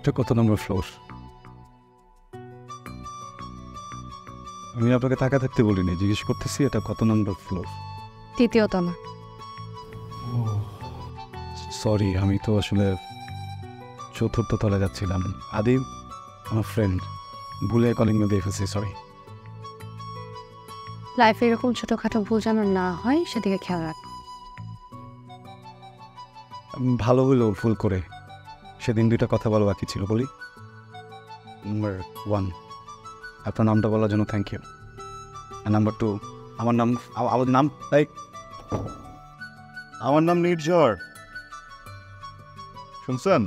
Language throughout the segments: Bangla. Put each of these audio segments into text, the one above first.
এটা কত নম্বর ফ্লোর? আমি আপনাকে টাকা থাকতে বলিনি, জিজ্ঞেস করতেছি এটা কত নম্বর ফ্লোর? তৃতীয় তলা। সরি, আমি তো আসলে চতুর্থ তলায় যাচ্ছিলাম। আদিব আমার ফ্রেন্ড, ভুলে কলিং বেল দিয়ে ফেলছি, সরি। লাইফে এরকম ছোটোখাটো ভুল যেন না হয় সেদিকে খেয়াল রাখ। ভালো হইলো ফুল করে। সেদিন দুইটা কথা বলা বাকি ছিল, বলি। নাম্বার 1, আপনার নামটা বলার জন্য থ্যাংক ইউ। আর নাম্বার 2, আমার নাম আমার নাম নির্ঝর, শুনছেন?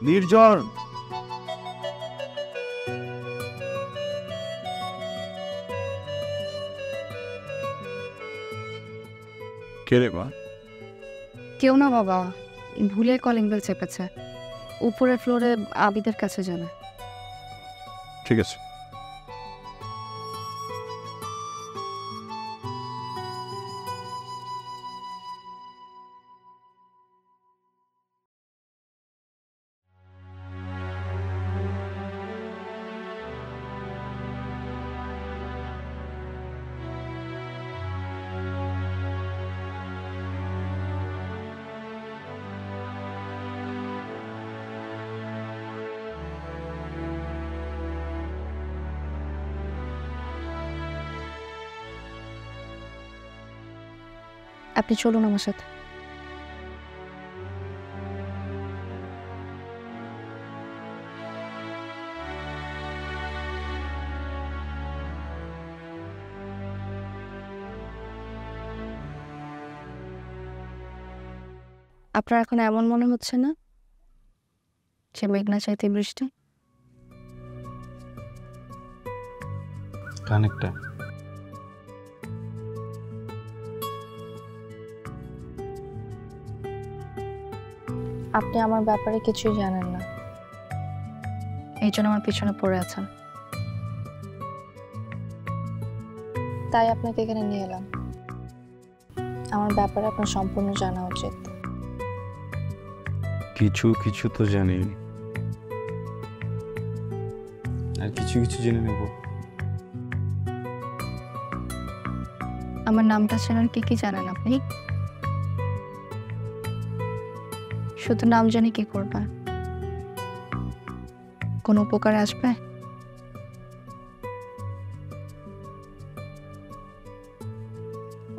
নির্ঝর। কে রে মা? কেউ না বাবা, ভুলে কলিং বেল চেপেছে। উপরের ফ্লোরে আবিদের কাছে যাবে। ঠিক আছে। আপনি চলুন আমার সাথে। আপনার এখন এমন মনে হচ্ছে না যে মেঘনা চাইতে বৃষ্টি? কানেক্টটা আপনি আমার ব্যাপারে কিছুই জানেন না, এই জন্য আমার পিছনে পড়ে আছেন। তাই আপনাকে এখানে নিয়ে এলাম। আমার ব্যাপারে আপনার সম্পূর্ণ জানা উচিত। কিছু কিছু তো জানি, আর কিছু কিছু জেনে নেব। আমার নামটা চেনার কি জানেন আপনি? শুধু নাম জানি কি করবে? কোনো উপকার আসবে?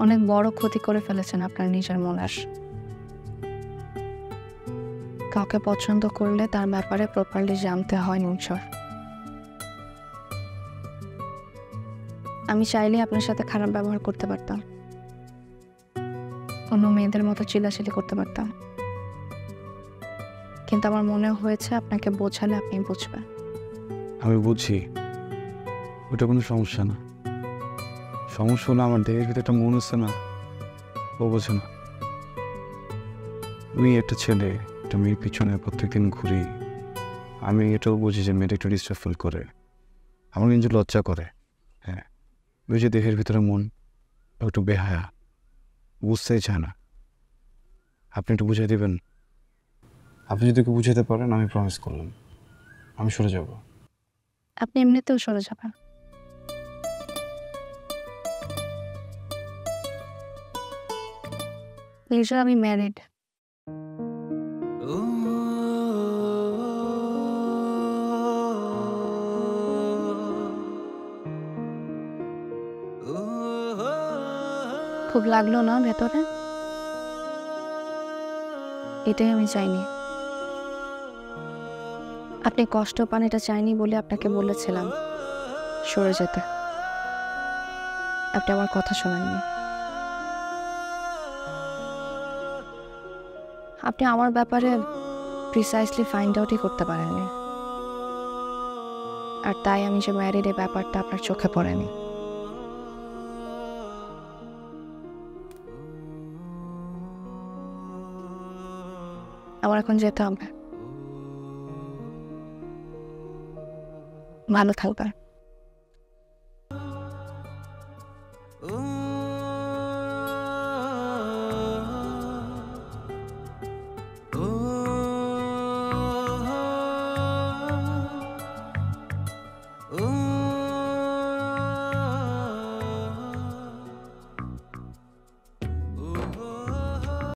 অনেক বড় ক্ষতি করে ফেলেছেন আপনার নিজের মনের। কাউকে পছন্দ করলে তার ব্যাপারে প্রপারলি জানতে হয় নির্ঝর। আমি চাইলে আপনার সাথে খারাপ ব্যবহার করতে পারতাম, অন্য মেয়েদের মতো চিল্লাচিল্লি করতে পারতাম, কিন্তু আমার মনে হয়েছে আপনাকে বোঝালে আপনি বুঝবেন। আমি বুঝি, ওটা কোনো সমস্যা না। সমস্যা হলো আমার দেহের ভিতরে একটা মন আছে না, ও বোঝে না। আমি একটা ছেলে, একটা মেয়ের পিছনে প্রত্যেকদিন ঘুরি। আমি এটাও বুঝি যে মেয়েটা একটু ডিস্টার্ব ফিল করে, আমার কিন্তু লজ্জা করে। হ্যাঁ, ওই যে দেহের ভিতরে মন একটু বেহায়া, বুঝতেই চায় না। আপনি একটু বুঝিয়ে দেবেন? আপনি যদি বুঝাতে পারেন, আমি প্রমিস করলাম আমি সরে যাব। আপনি এমনিতেও সরে যাবেন। নির্ঝর, আমি ম্যারিড। খুব লাগলো না ভেতরে? এটাই আমি চাইনি। আপনি কষ্ট পান এটা চাইনি বলে আপনাকে বলেছিলাম সরে যেতে। আপনি আমার কথা শোনেননি। আপনি আমার ব্যাপারে প্রিসাইসলি ফাইন্ড আউটই করতে পারেননি, আর তাই আমি যে ম্যারিড এই ব্যাপারটা আপনার চোখে পড়েনি। আমার এখন যেতে হবে। ভালো থাকবেন।